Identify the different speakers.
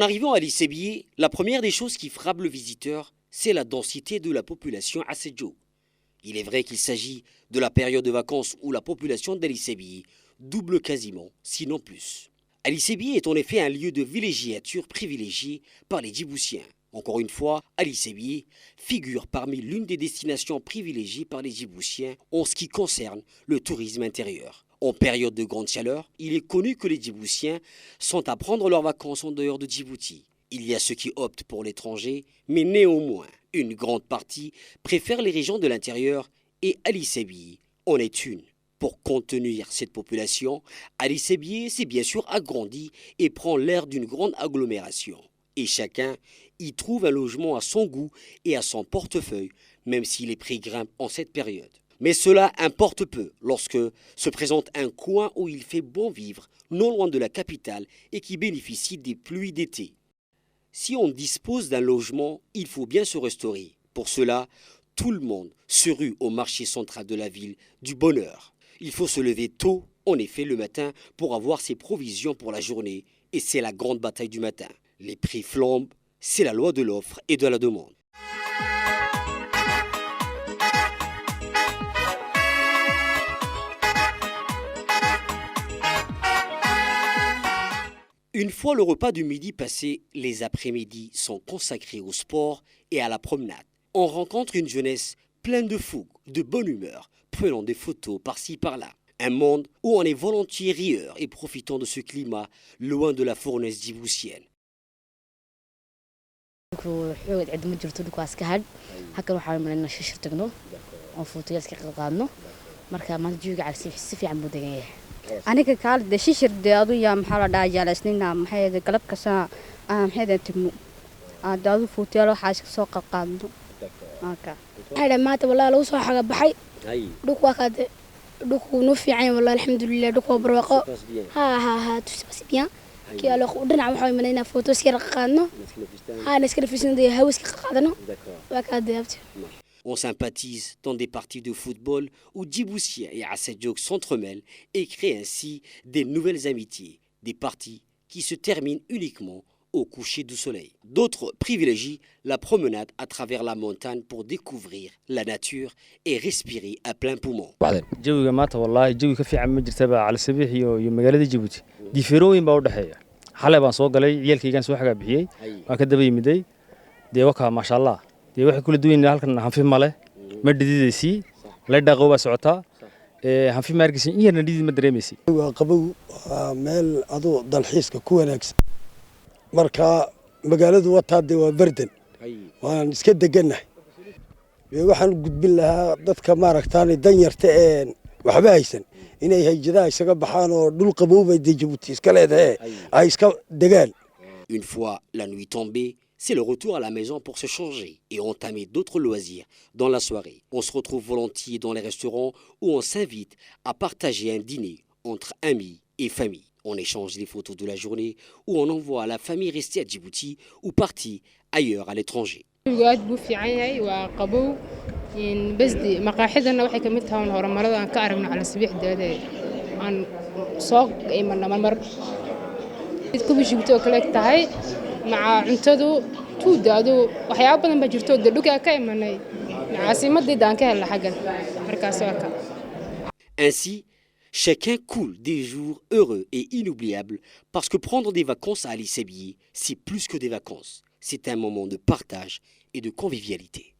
Speaker 1: arrivant à Lisébié, la première des choses qui frappe le visiteur, c'est la densité de la population à Sédhiou. Il est vrai qu'il s'agit de la période de vacances où la population d'Ali-Sébié double quasiment, sinon plus. Ali-Sébié est en effet un lieu de villégiature privilégié par les Djiboutiens. Encore une fois, Ali-Sébié figure parmi l'une des destinations privilégiées par les Djiboutiens en ce qui concerne le tourisme intérieur. En période de grande chaleur, il est connu que les Djiboutiens sont à prendre leurs vacances en dehors de Djibouti. Il y a ceux qui optent pour l'étranger, mais néanmoins, une grande partie préfère les régions de l'intérieur et Ali-Sébié en est une. Pour contenir cette population, Ali-Sébié s'est bien sûr agrandi et prend l'air d'une grande agglomération. Et chacun y trouve un logement à son goût et à son portefeuille, même si les prix grimpent en cette période. Mais cela importe peu lorsque se présente un coin où il fait bon vivre, non loin de la capitale et qui bénéficie des pluies d'été. Si on dispose d'un logement, il faut bien se restaurer. Pour cela, tout le monde se rue au marché central de la ville du Bonheur. Il faut se lever tôt, en effet, le matin, pour avoir ses provisions pour la journée. Et c'est la grande bataille du matin. Les prix flambent, c'est la loi de l'offre et de la demande. Une fois le repas du midi passé, les après-midi sont consacrés au sport et à la promenade. On rencontre une jeunesse pleine de fougue, de bonne humeur, prenant des photos par-ci par-là. Un monde où on est volontiers rieur et profitant de ce climat loin de la fournaise djiboutienne.
Speaker 2: aniga kaal de shishir de adu yaa maxaa la dhahaa jaalasnina maxay galab kasta maxay tibno adu fuutiyalo waxaa iska soo qalqaadno marka
Speaker 3: هذا مات والله لو صح حاجة بحي دوك واحد دوك نوفي والله الحمد لله دوك بروقة ها تسبس بيان كي على خودنا عم حاول مننا فوتو سير قادنا ها نسكر في سن دي هوس قادنا وكاد يابت.
Speaker 1: On sympathise dans des parties de football où Djiboutiens et Assedjouk s'entremêlent et créent ainsi des nouvelles amitiés, des parties qui se terminent uniquement au coucher du soleil. D'autres privilégient la promenade à travers la montagne pour découvrir la nature et respirer à plein poumon.
Speaker 4: جوجا مات والله جوجا كفي عم مجر تبع على السبيح يمجال جيبوتي دي فيروين بعود حياة حلا بنصوق علي يلكي كان سوى حاجة بحيي وكذا بيمدي دي وقع ما شاء الله دي واحد كل دوين هالكن هم في ماله مد دي سي لا دقوا بسعتها هم في ماركسين إيه ندي مدري ميسي.
Speaker 5: قبو مال أدو ضلحيس كوينكس marka magaaladu wataade waa bardan waan iska deganahay waxaan gudbin lahaa dadka maaragtaan danyarta ee waxba haysan inay hayjada isaga baxaan oo dhul qaboobay Djibouti iska leedahay ay iska degaan.
Speaker 1: Une fois la nuit tombée, c'est le retour à la maison pour se changer et entamer d'autres loisirs dans la soirée. On se retrouve volontiers dans les restaurants où on s'invite à partager un dîner entre amis et famille. On échange les photos de la journée ou on envoie à la famille restée à Djibouti ou partie ailleurs à l'étranger. Ainsi, chacun coule des jours heureux et inoubliables parce que prendre des vacances à Ali-Sébié, c'est plus que des vacances. C'est un moment de partage et de convivialité.